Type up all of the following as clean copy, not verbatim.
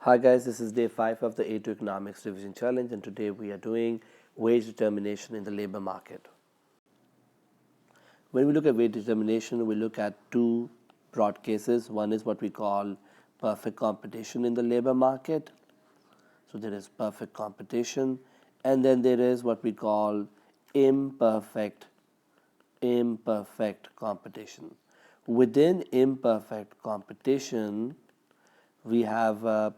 Hi guys, this is day 5 of the A2 Economics Revision Challenge, and today we are doing wage determination in the labor market. When we look at wage determination, we look at two broad cases. One is what we call perfect competition in the labor market. So there is perfect competition, and then there is what we call imperfect competition. Within imperfect competition, we have a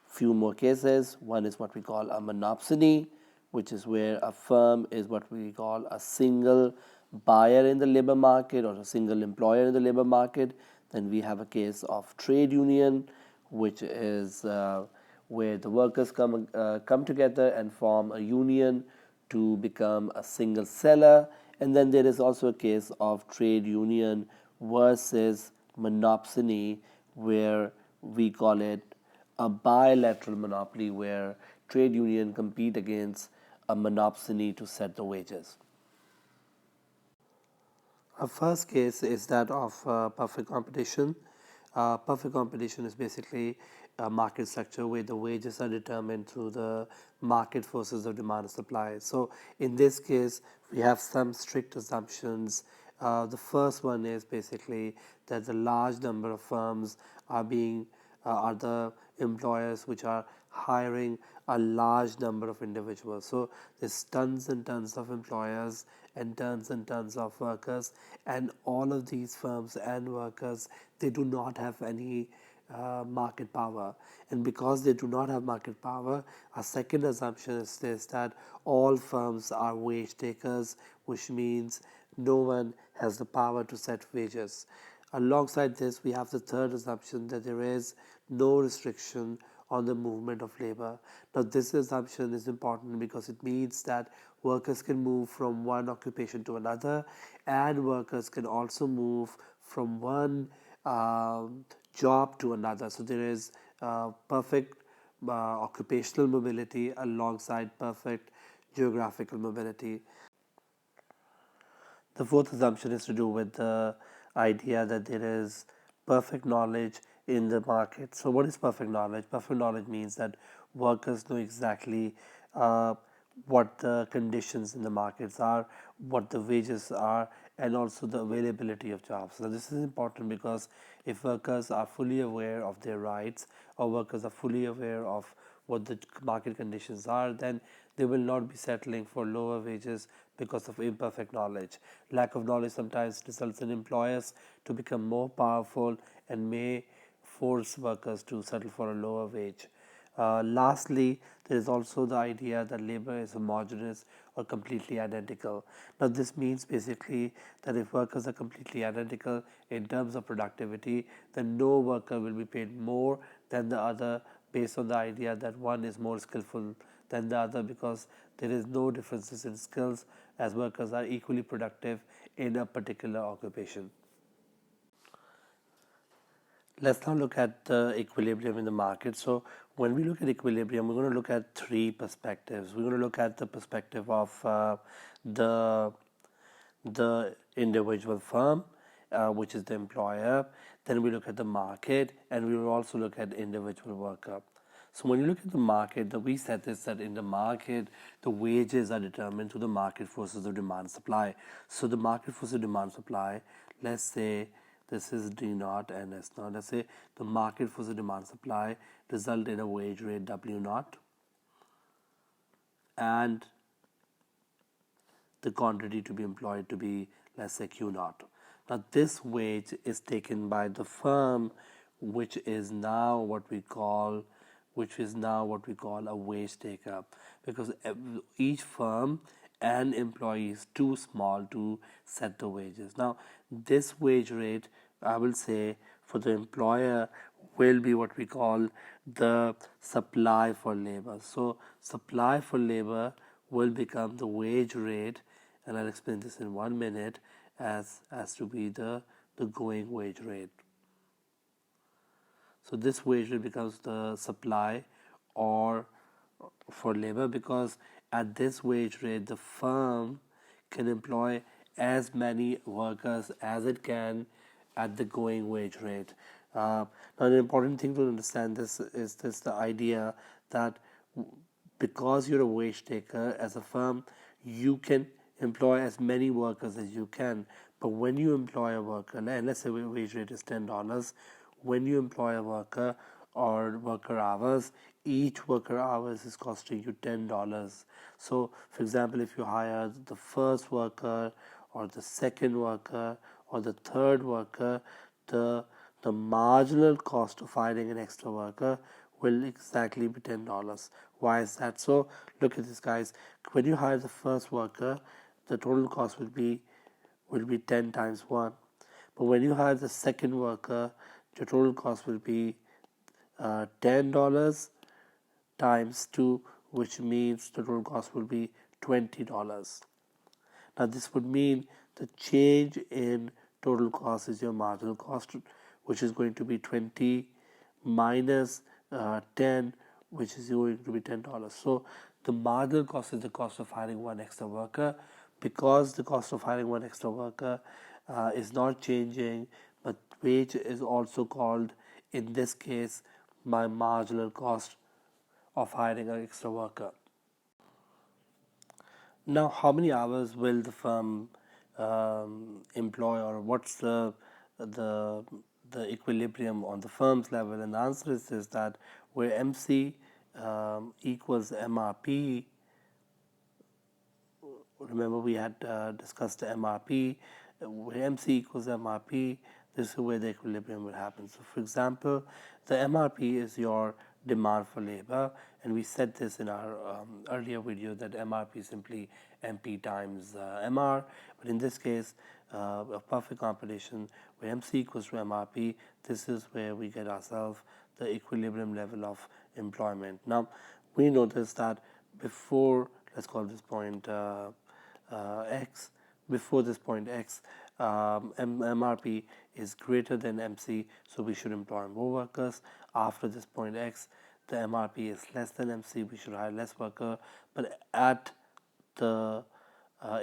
few more cases. One is what we call a monopsony, which is where a firm is what we call a single buyer in the labor market or a single employer in the labor market. Then we have a case of trade union, which is where the workers come together and form a union to become a single seller. And then there is also a case of trade union versus monopsony, where we call it a bilateral monopoly, where trade union compete against a monopsony to set the wages. Our first case is that of perfect competition. Perfect competition is basically a market structure where the wages are determined through the market forces of demand and supply. So in this case, we have some strict assumptions. The first one is basically that the large number of firms are the employers which are hiring a large number of individuals. So there's tons and tons of employers and tons of workers, and all of these firms and workers, they do not have any market power. And because they do not have market power, a second assumption is this, that all firms are wage takers, which means no one has the power to set wages. Alongside this, we have the third assumption, that there is no restriction on the movement of labor. Now, this assumption is important because it means that workers can move from one occupation to another, and workers can also move from one job to another. So there is perfect occupational mobility alongside perfect geographical mobility. The fourth assumption is to do with the idea that there is perfect knowledge in the market. So what is perfect knowledge? Perfect knowledge means that workers know exactly what the conditions in the markets are, what the wages are, and also the availability of jobs. So this is important because if workers are fully aware of their rights, or workers are fully aware of what the market conditions are, then they will not be settling for lower wages because of imperfect knowledge. Lack of knowledge sometimes results in employers to become more powerful and may force workers to settle for a lower wage. Lastly, there is also the idea that labor is homogeneous or completely identical. Now, this means basically that if workers are completely identical in terms of productivity, then no worker will be paid more than the other based on the idea that one is more skillful than the other, because there is no differences in skills, as workers are equally productive in a particular occupation. Let's now look at the equilibrium in the market. So when we look at equilibrium, we're going to look at three perspectives. We're going to look at the perspective of the individual firm, which is the employer. Then we look at the market, and we will also look at individual worker. So when you look at the market, we said this, that in the market, the wages are determined through the market forces of demand and supply. So the market forces of demand and supply, let's say this is D naught and S naught. Let's say the market forces of demand and supply result in a wage rate W naught, and the quantity to be employed to be, let's say, Q naught. Now this wage is taken by the firm, which is now what we call a wage taker, because each firm and employee is too small to set the wages. Now this wage rate, I will say, for the employer will be what we call the supply for labor. So supply for labor will become the wage rate, and I'll explain this in 1 minute, as to be the going wage rate. So this wage rate becomes the supply or for labor, because at this wage rate the firm can employ as many workers as it can at the going wage rate. Now, the important thing to understand this is this the idea that because you're a wage taker as a firm, you can employ as many workers as you can. But when you employ a worker, and let's say the wage rate is $10, when you employ a worker or worker hours, each worker hours is costing you $10. So, for example, if you hire the first worker or the second worker or the third worker, the the marginal cost of hiring an extra worker will exactly be $10. Why is that so? Look at this, guys. When you hire the first worker, the total cost will be 10 times 1. But when you hire the second worker, your total cost will be $10 times 2, which means the total cost will be $20. Now, this would mean the change in total cost is your marginal cost, which is going to be 20 minus 10, which is going to be $10. So, the marginal cost is the cost of hiring one extra worker. Because the cost of hiring one extra worker is not changing, but wage is also called, in this case, my marginal cost of hiring an extra worker. Now, how many hours will the firm employ, or what's the the equilibrium on the firm's level? And the answer is that where MC equals MRP. Remember, we had discussed the MRP. Where MC equals MRP, this is where the equilibrium will happen. So, for example, the MRP is your demand for labor, and we said this in our earlier video that MRP is simply MP times MR. But in this case, a perfect competition where MC equals to MRP, this is where we get ourselves the equilibrium level of employment. Now, we notice that before, let's call this point X, before this point X, MRP is greater than MC, so we should employ more workers. After this point X, the MRP is less than MC, we should hire less worker. But at the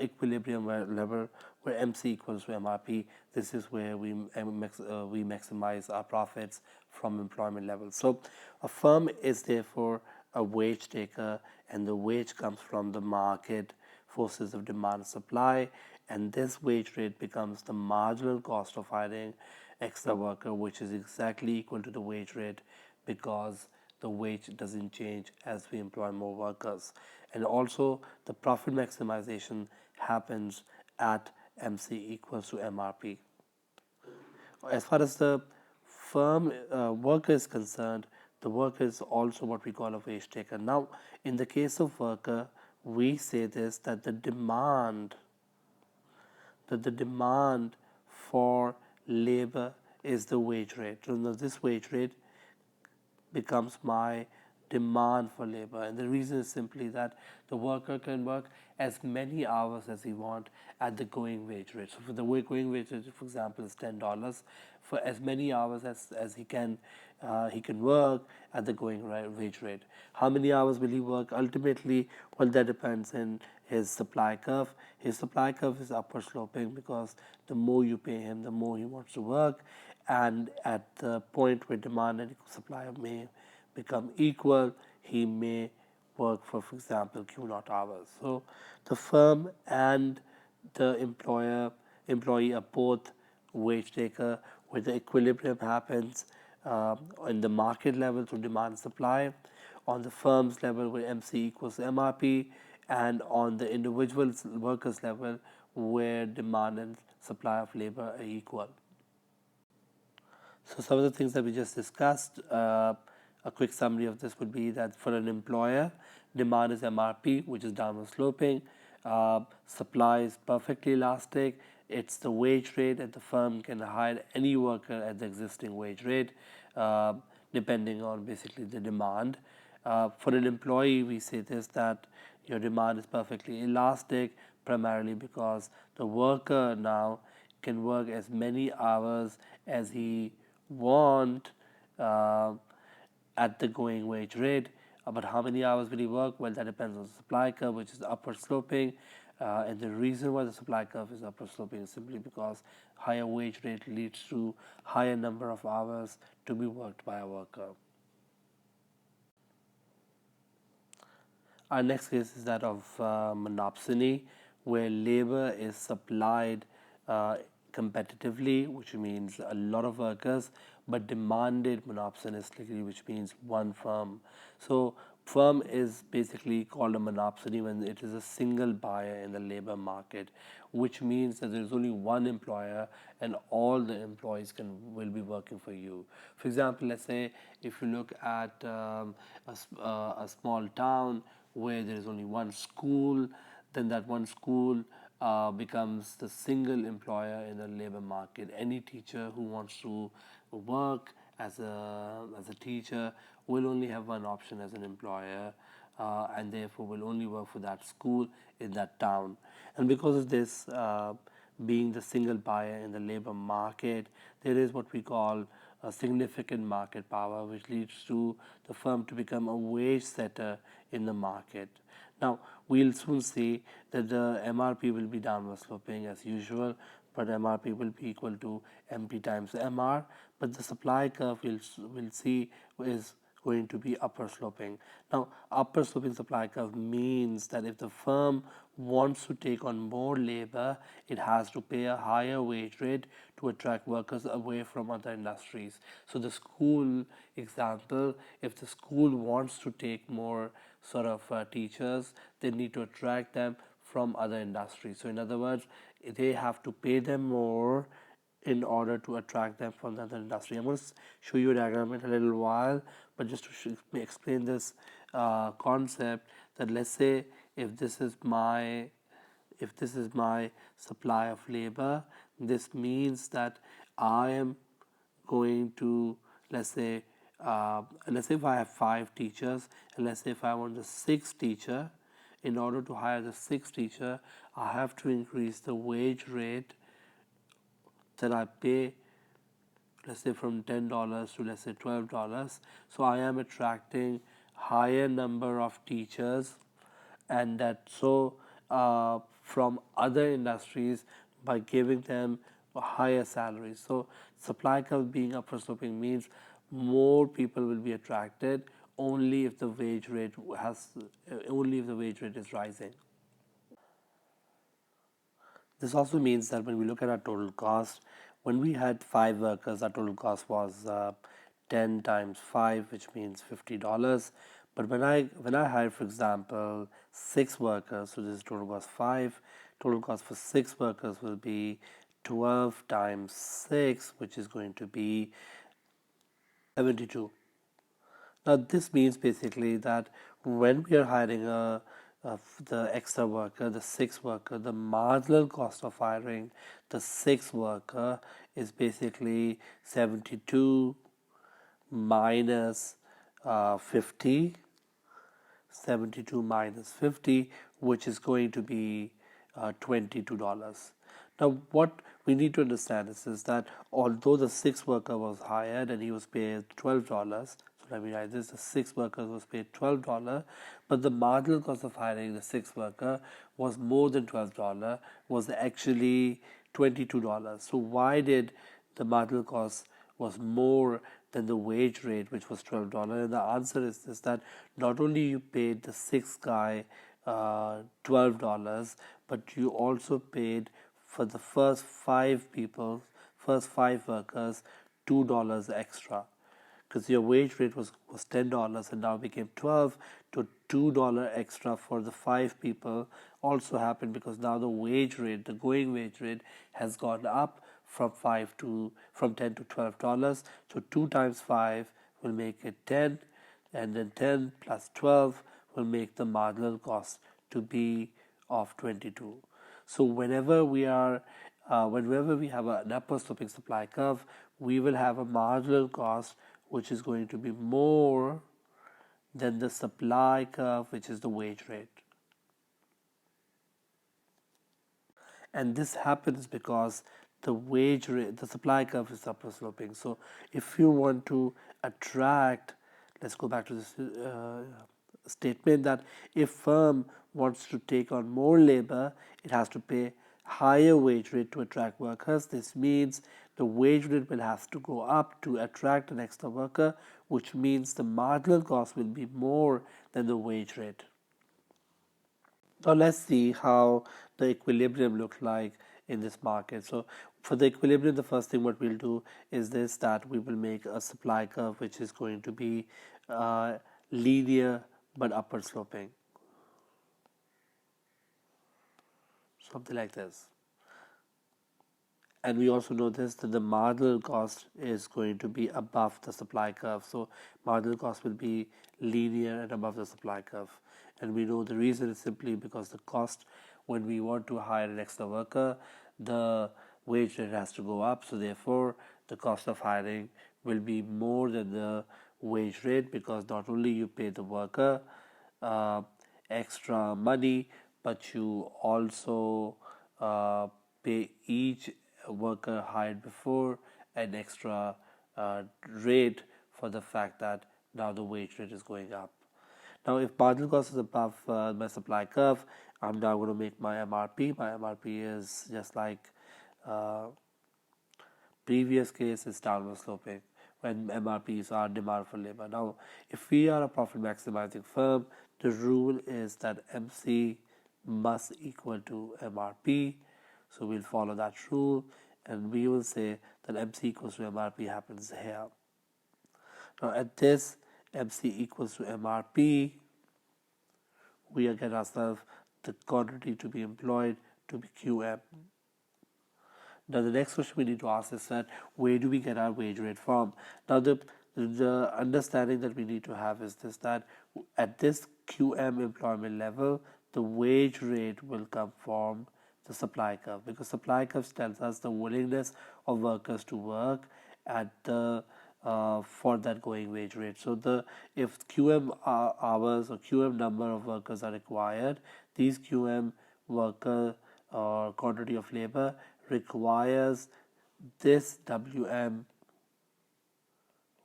equilibrium level where MC equals to MRP, this is where we maximize our profits from employment levels. So a firm is therefore a wage taker, and the wage comes from the market forces of demand and supply, and this wage rate becomes the marginal cost of hiring extra worker, which is exactly equal to the wage rate, because the wage doesn't change as we employ more workers. And also the profit maximization happens at MC equals to MRP. As far as the firm worker is concerned, the worker is also what we call a wage taker. Now, in the case of worker, we say this, that the demand for labor is the wage rate. So now this wage rate becomes my demand for labor, and the reason is simply that the worker can work as many hours as he wants at the going wage rate. So for the going wage rate, for example, is $10. For as many hours as he can work at the going wage rate. How many hours will he work? Ultimately, well, that depends on his supply curve. His supply curve is upward sloping, because the more you pay him, the more he wants to work, and at the point where demand and supply may become equal, he may work for example, Q naught hours. So the firm and the employee are both wage taker, where the equilibrium happens in the market level through demand and supply, on the firm's level where MC equals MRP, and on the individual workers level where demand and supply of labor are equal. So some of the things that we just discussed, a quick summary of this would be that for an employer, demand is MRP, which is downward sloping. Supply is perfectly elastic. It's the wage rate, and the firm can hire any worker at the existing wage rate, depending on basically the demand. For an employee, we say this, that your demand is perfectly elastic, primarily because the worker now can work as many hours as he want at the going wage rate. But how many hours will he work? Well, that depends on the supply curve, which is upward sloping. And the reason why the supply curve is upward sloping is simply because higher wage rate leads to higher number of hours to be worked by a worker. Our next case is that of monopsony, where labor is supplied uh, competitively, which means a lot of workers, but demanded monopsonistically, which means one firm. So, firm is basically called a monopsony when it is a single buyer in the labor market, which means that there is only one employer and all the employees will be working for you. For example, let's say if you look at a small town where there is only one school, then that one school becomes the single employer in the labor market. Any teacher who wants to work as a teacher will only have one option as an employer, and therefore will only work for that school in that town. And because of this, being the single buyer in the labor market, there is what we call a significant market power, which leads to the firm to become a wage setter in the market. Now, we'll soon see that the MRP will be downward sloping as usual, but MRP will be equal to MP times MR. But the supply curve we'll see is going to be upper sloping. Now, upper sloping supply curve means that if the firm wants to take on more labor, it has to pay a higher wage rate to attract workers away from other industries. So, the school example, if the school wants to take more sort of teachers, they need to attract them from other industries. So, in other words, they have to pay them more in order to attract them from the other industry. I'm going to show you a diagram in a little while, but just to explain this concept, that let's say if this is my supply of labor, this means that I am going to, let's say if I have 5 teachers, and let's say if I want the 6th teacher, in order to hire the 6th teacher, I have to increase the wage rate that I pay, let's say from $10 to let's say $12. So I am attracting higher number of teachers, and that so from other industries by giving them higher salaries. So supply curve being upward sloping means more people will be attracted only if the wage rate is rising. This also means that when we look at our total cost, when we had 5 workers, our total cost was 10 times 5, which means $50. But when I hired, for example, 6 workers, so this total was 5. Total cost for 6 workers will be 12 times 6, which is going to be 72. Now, this means basically that when we are hiring the extra worker, the 6th worker, the marginal cost of hiring the 6th worker is basically 72 minus 50, 72 minus 50, which is going to be $22. Now, what we need to understand is that although the 6th worker was hired and he was paid $12, so let me write this: the 6th worker was paid $12, but the marginal cost of hiring the 6th worker was more than $12, was actually $22. So why did the marginal cost was more than the wage rate, which was $12? And the answer is this: that not only you paid the 6th guy $12, but you also paid for the first 5 workers, $2 extra, because your wage rate was $10 and now became 12. To $2 extra for the 5 people also happened because now the going wage rate has gone up from 10 to $12. So 2 times 5 will make it 10, and then 10 plus 12 will make the marginal cost to be of 22. So whenever we have an upper sloping supply curve, we will have a marginal cost which is going to be more than the supply curve, which is the wage rate. And this happens because the supply curve is upper sloping. So if you want to attract, let's go back to this statement that if firm wants to take on more labor, it has to pay higher wage rate to attract workers. This means the wage rate will have to go up to attract an extra worker, which means the marginal cost will be more than the wage rate. Now let's see how the equilibrium looks like in this market. So for the equilibrium, the first thing what we'll do is this, that we will make a supply curve which is going to be linear but upward sloping, something like this. And we also know this, that the marginal cost is going to be above the supply curve. So marginal cost will be linear and above the supply curve. And we know the reason is simply because the cost, when we want to hire an extra worker, the wage rate has to go up. So therefore, the cost of hiring will be more than the wage rate, because not only you pay the worker uh, extra money, but you also pay each worker hired before an extra rate for the fact that now the wage rate is going up. Now, if marginal cost is above my supply curve, I'm now going to make my MRP. My MRP is just like uh, previous case, is downward sloping when MRPs are demand for labor. Now, if we are a profit maximizing firm, the rule is that MC must equal to MRP. So we'll follow that rule, and we will say that MC equals to MRP happens here. Now at this MC equals to MRP, we get ourselves the quantity to be employed to be QM. Now the next question we need to ask is that where do we get our wage rate from? Now the understanding that we need to have is this, that at this QM employment level, the wage rate will come from the supply curve, because supply curve tells us the willingness of workers to work at the for that going wage rate. So if QM hours or QM number of workers are required, these QM worker or quantity of labor requires this WM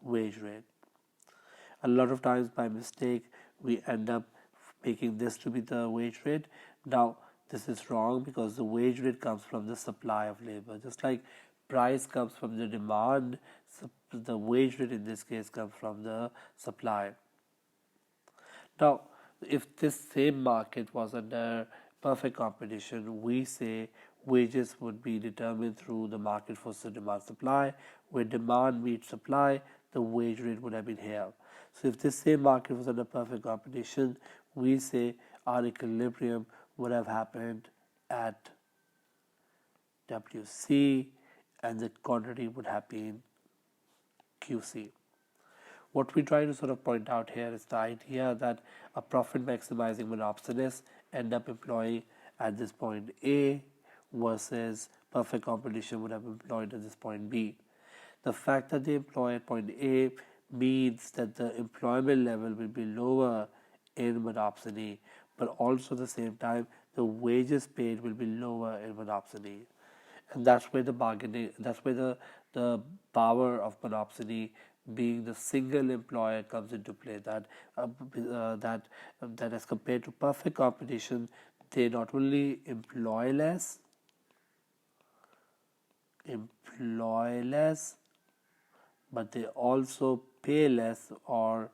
wage rate. A lot of times by mistake we end up making this to be the wage rate. Now this is wrong, because the wage rate comes from the supply of labor. Just like price comes from the demand, the wage rate in this case comes from the supply. Now if this same market was under perfect competition, we say wages would be determined through the market forces demand supply. Where demand meets supply, the wage rate would have been here. So if this same market was under perfect competition, we say our equilibrium would have happened at WC and the quantity would have been QC. What we try to sort of point out here is the idea that a profit maximizing monopsonist end up employing at this point A versus perfect competition would have employed at this point B. The fact that they employ at point A means that the employment level will be lower in monopsony, but also at the same time the wages paid will be lower in monopsony. And that's where the bargaining, that's where the power of monopsony being the single employer comes into play. That as compared to perfect competition, they not only employ less, but they also pay less, or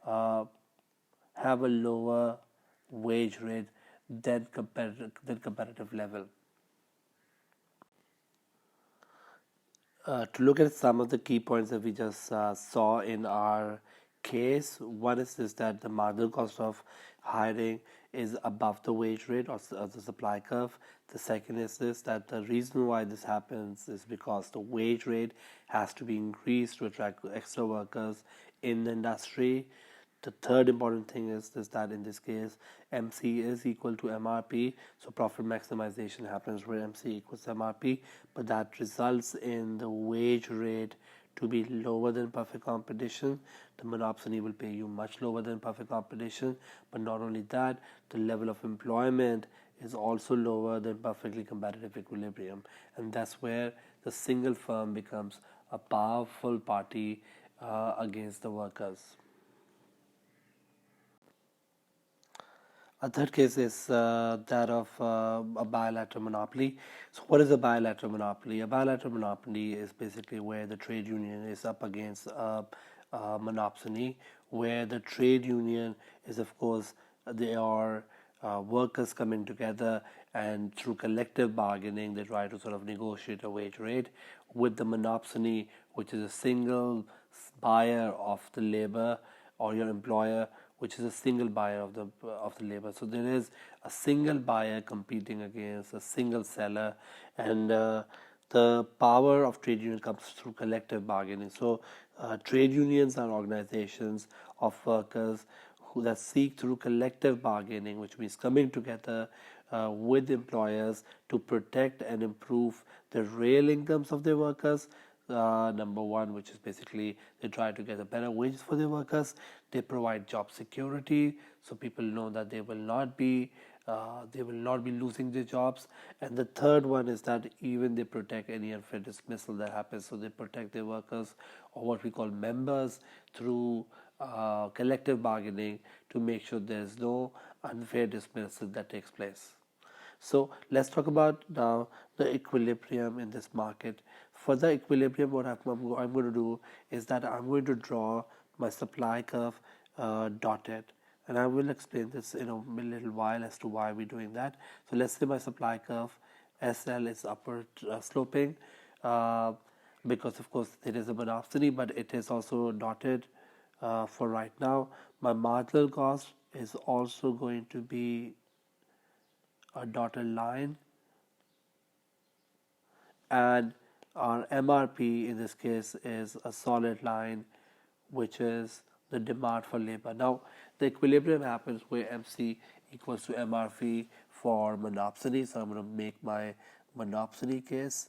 have a lower wage rate than competitive level. To look at some of the key points that we just saw in our case, one is this, that the marginal cost of hiring is above the wage rate or the supply curve. The second is this, that the reason why this happens is because the wage rate has to be increased to attract extra workers in the industry. The third important thing is this, that in this case MC is equal to MRP, so profit maximization happens where MC equals MRP, but that results in the wage rate to be lower than perfect competition. The monopsony will pay you much lower than perfect competition, but not only that, the level of employment is also lower than perfectly competitive equilibrium, and that's where the single firm becomes a powerful party against the workers. A third case is that of a bilateral monopoly. So, what is a bilateral monopoly? A bilateral monopoly is basically where the trade union is up against a monopsony, where the trade union is, of course, they are workers coming together, and through collective bargaining, they try to sort of negotiate a wage rate with the monopsony, which is a single buyer of the labor, or your employer, which is a single buyer of the labor. So there is a single buyer competing against a single seller, and the power of trade union comes through collective bargaining. So trade unions are organizations of workers who that seek through collective bargaining, which means coming together with employers to protect and improve the real incomes of their workers. Number one, which is basically they try to get a better wages for their workers. They provide job security, so people know that they will not be losing their jobs. And the third one is that even they protect any unfair dismissal that happens. So they protect their workers, or what we call members, through collective bargaining to make sure there is no unfair dismissal that takes place. So let's talk about now the equilibrium in this market. For the equilibrium, what I'm going to do is that I'm going to draw my supply curve dotted, and I will explain this in a little while as to why we're doing that. So let's say my supply curve SL is upward sloping, because of course it is a monopsony, but it is also dotted for right now. My marginal cost is also going to be a dotted line, and our MRP in this case is a solid line, which is the demand for labor. Now the equilibrium happens where MC equals to MRP for monopsony, so I'm going to make my monopsony case,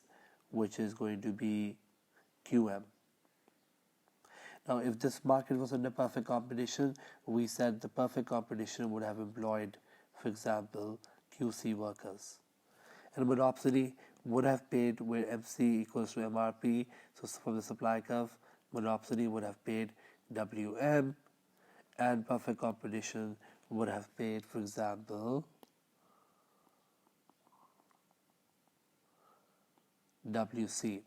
which is going to be QM. Now if this market was under perfect competition, we said the perfect competition would have employed, for example, QC workers, and monopsony would have paid where MC equals to MRP. So from the supply curve, monopsony would have paid WM, and perfect competition would have paid, for example, WC.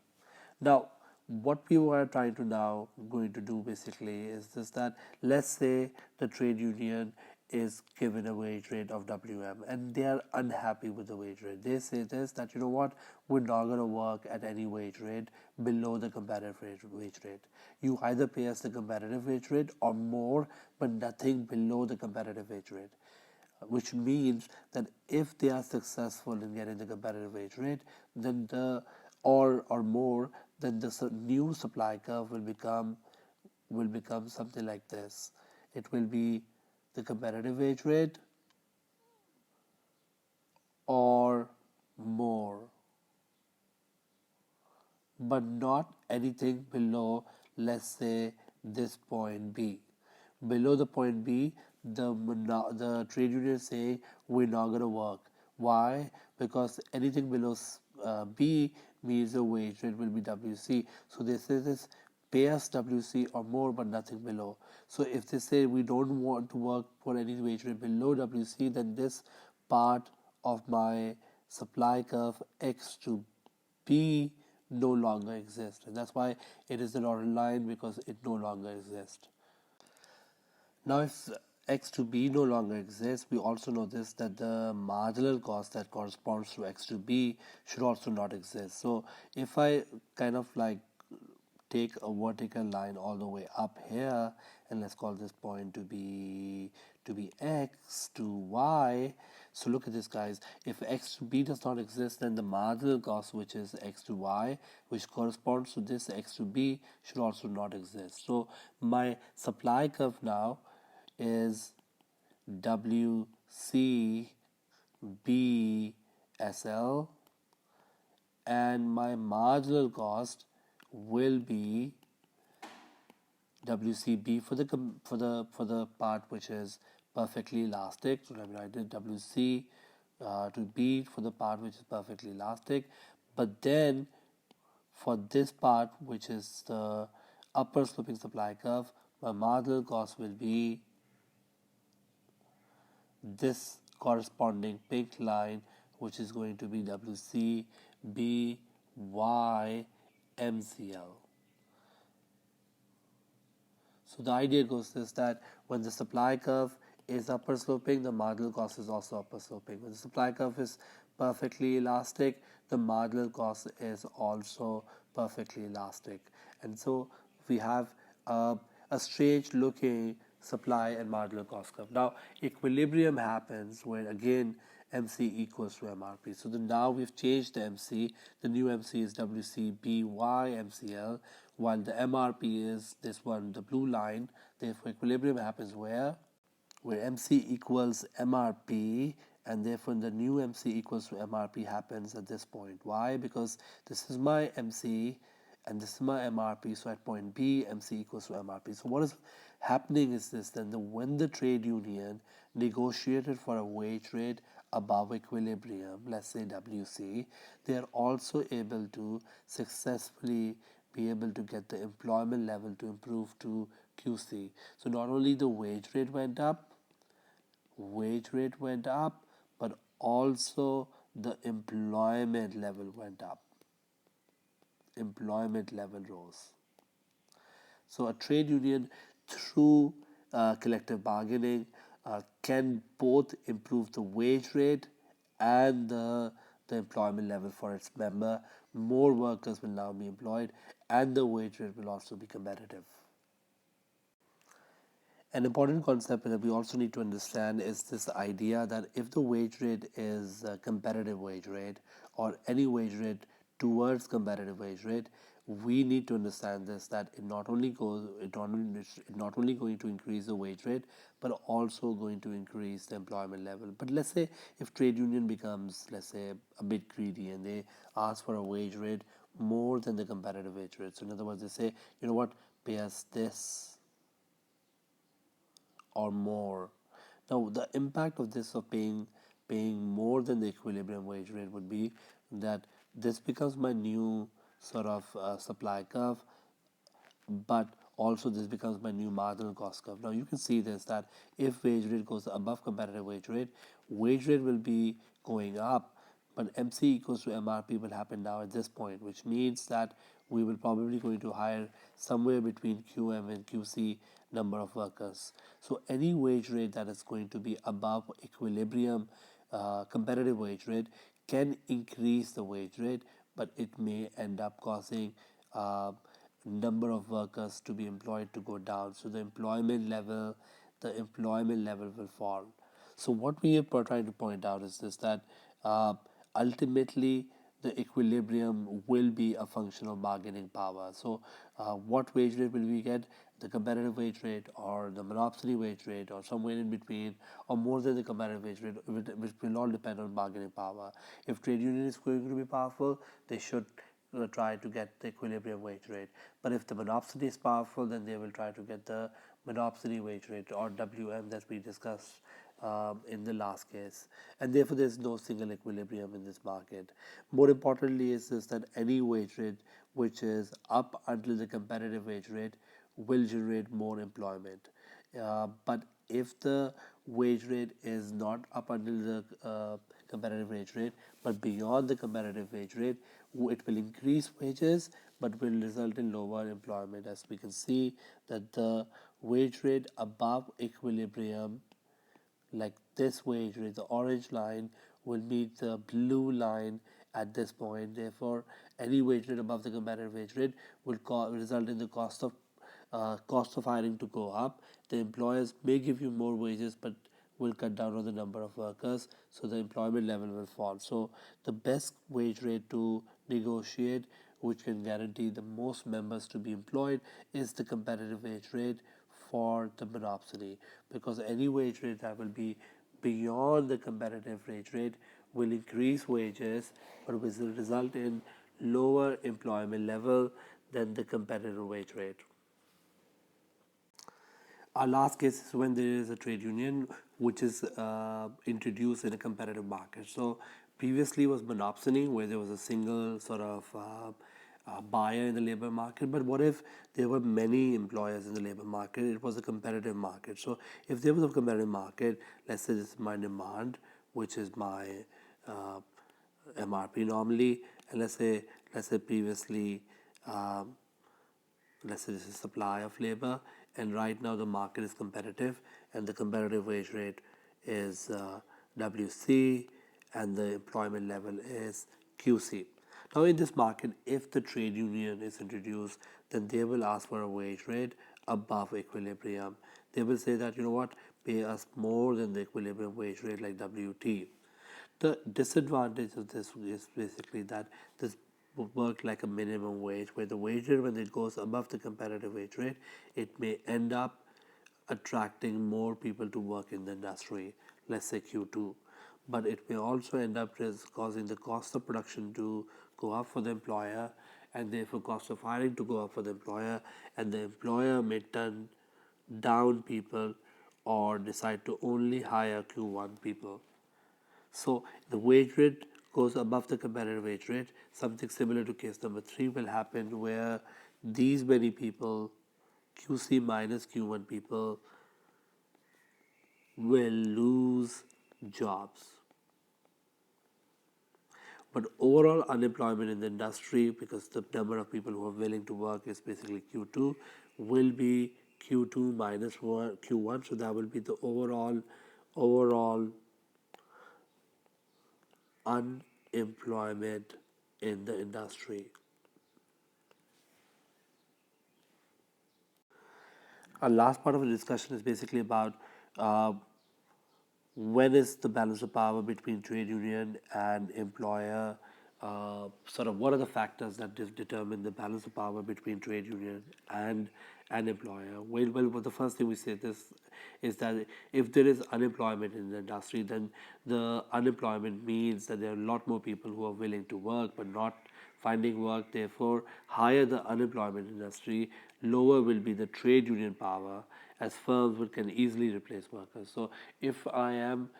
Now what we were trying to now going to do basically is this, that let's say the trade union is given a wage rate of WM and they are unhappy with the wage rate. They say this, that you know what, we're not going to work at any wage rate below the competitive wage rate. You either pay us the competitive wage rate or more, but nothing below the competitive wage rate. Which means that if they are successful in getting the competitive wage rate, then or more, then the new supply curve will become something like this. It will be the competitive wage rate or more, but not anything below, let's say, this point B. Below the point B, the trade union say we're not going to work. Why? Because anything below B means the wage rate will be WC. So they say this, pay us WC or more, but nothing below. So if they say we don't want to work for any wage rate below WC, then this part of my supply curve X to B no longer exists. And that's why it is the dotted line, because it no longer exists. Now, if X to B no longer exists, we also know this, that the marginal cost that corresponds to X to B should also not exist. So if I kind of like take a vertical line all the way up here, and let's call this point to be X to Y. So look at this, guys. If X to B does not exist, then the marginal cost, which is X to Y, which corresponds to this X to B, should also not exist. So my supply curve now is WCBSL, and my marginal cost will be WCB for the part which is perfectly elastic. So I did WC to B for the part which is perfectly elastic, but then for this part, which is the upper sloping supply curve, my marginal cost will be this corresponding pink line, which is going to be WC, B, Y, MCL. So the idea goes is that when the supply curve is upper sloping, the marginal cost is also upper sloping. When the supply curve is perfectly elastic, the marginal cost is also perfectly elastic. And so we have a strange looking supply and marginal cost curve. Now equilibrium happens when again MC equals to MRP. So now we've changed the MC. The new MC is WCBY MCL, while the MRP is this one, the blue line. Therefore, equilibrium happens where MC equals MRP, and therefore the new MC equals to MRP happens at this point. Why? Because this is my MC and this is my MRP, so at point B, MC equals to MRP. So what is happening is this, then when the trade union negotiated for a wage rate above equilibrium, let's say WC, they are also able to successfully be able to get the employment level to improve to QC. So not only the wage rate went up, but also the employment level went up. Employment level rose. So a trade union through collective bargaining can both improve the wage rate and the employment level for its member. More workers will now be employed and the wage rate will also be competitive. An important concept that we also need to understand is this idea that if the wage rate is a competitive wage rate or any wage rate towards competitive wage rate, we need to understand this, that it not only going to increase the wage rate but also going to increase the employment level. But let's say if trade union becomes, let's say, a bit greedy and they ask for a wage rate more than the competitive wage rate. So in other words, they say, you know what, pay us this or more. Now, the impact of this of paying more than the equilibrium wage rate would be that this becomes my new sort of supply curve, but also this becomes my new marginal cost curve. Now you can see this, that if wage rate goes above competitive wage rate will be going up, but MC equals to MRP will happen now at this point, which means that we will probably going to hire somewhere between QM and QC number of workers. So any wage rate that is going to be above equilibrium competitive wage rate can increase the wage rate, but it may end up causing number of workers to be employed to go down. So the employment level will fall. So what we are trying to point out is this, that ultimately the equilibrium will be a function of bargaining power. So what wage rate will we get? The competitive wage rate or the monopsony wage rate or somewhere in between or more than the competitive wage rate, which will all depend on bargaining power. If trade union is going to be powerful, they should try to get the equilibrium wage rate. But if the monopsony is powerful, then they will try to get the monopsony wage rate or WM that we discussed in the last case. And therefore, there is no single equilibrium in this market. More importantly, is this, that any wage rate which is up until the competitive wage rate will generate more employment. But if the wage rate is not up until the competitive wage rate, but beyond the competitive wage rate, it will increase wages but will result in lower employment. As we can see that the wage rate above equilibrium, like this wage rate, the orange line will meet the blue line at this point. Therefore, any wage rate above the competitive wage rate will result in the cost of hiring to go up. The employers may give you more wages, but will cut down on the number of workers, so the employment level will fall. So the best wage rate to negotiate, which can guarantee the most members to be employed, is the competitive wage rate for the monopsony, because any wage rate that will be beyond the competitive wage rate will increase wages but will result in lower employment level than the competitive wage rate. Our last case is when there is a trade union which is introduced in a competitive market. So previously was monopsony, where there was a single sort of buyer in the labor market. But what if there were many employers in the labor market? It was a competitive market. So if there was a competitive market, let's say this is my demand, which is my uh, MRP normally, and let's say previously, um, let's say this is supply of labor, and right now the market is competitive, and the competitive wage rate is WC, and the employment level is QC. Now in this market, if the trade union is introduced, then they will ask for a wage rate above equilibrium. They will say that, you know what, pay us more than the equilibrium wage rate like WT. The disadvantage of this is basically that this will work like a minimum wage, where the wage rate, when it goes above the competitive wage rate, it may end up attracting more people to work in the industry, let's say Q2. But it may also end up causing the cost of production to go up for the employer, and therefore cost of hiring to go up for the employer, and the employer may turn down people or decide to only hire Q1 people. So the wage rate goes above the competitive wage rate. Something similar to case number 3 will happen, where these many people, QC minus Q1 people, will lose jobs. But overall unemployment in the industry, because the number of people who are willing to work is basically Q2, will be Q2 minus Q1. So that will be the overall unemployment in the industry. Our last part of the discussion is basically about uh, when is the balance of power between trade union and employer, sort of what are the factors that determine the balance of power between trade union and employer. Well, the first thing we say this is that if there is unemployment in the industry, then the unemployment means that there are a lot more people who are willing to work but not finding work. Therefore, higher the unemployment industry, lower will be the trade union power, as firms can easily replace workers. So if I am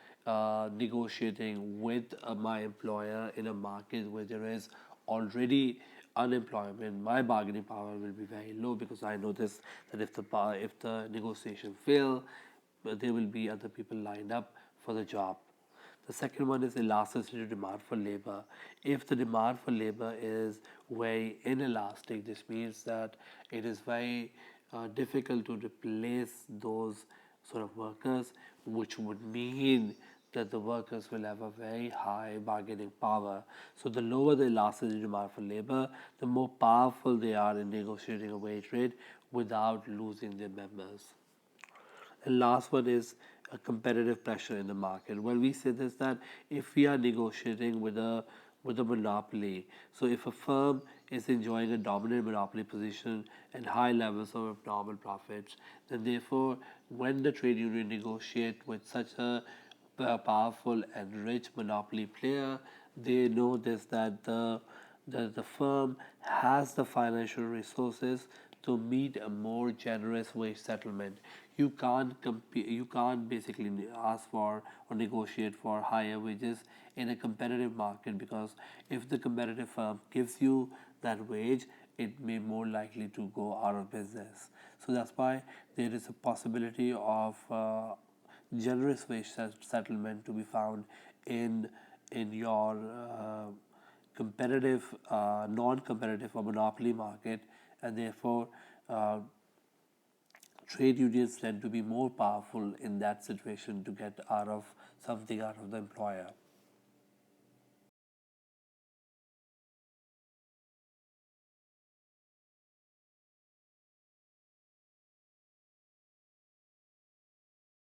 negotiating with my employer in a market where there is already unemployment, my bargaining power will be very low, because I know this, that if the negotiation fail, there will be other people lined up for the job. The second one is elasticity of demand for labor. If the demand for labor is very inelastic, this means that it is very difficult to replace those sort of workers, which would mean that the workers will have a very high bargaining power. So the lower the elasticity demand for labor, the more powerful they are in negotiating a wage rate without losing their members. And last one is a competitive pressure in the market. Well, we say this, that if we are negotiating with a monopoly, so if a firm is enjoying a dominant monopoly position and high levels of abnormal profits, then therefore when the trade union negotiate with such a powerful and rich monopoly player, they know this, that the firm has the financial resources to meet a more generous wage settlement. You can't basically ask for or negotiate for higher wages in a competitive market, because if the competitive firm gives you that wage, it may more likely to go out of business. So that's why there is a possibility of generous wage settlement to be found in your competitive, non-competitive or monopoly market, and therefore uh, trade unions tend to be more powerful in that situation to get out of something out of the employer.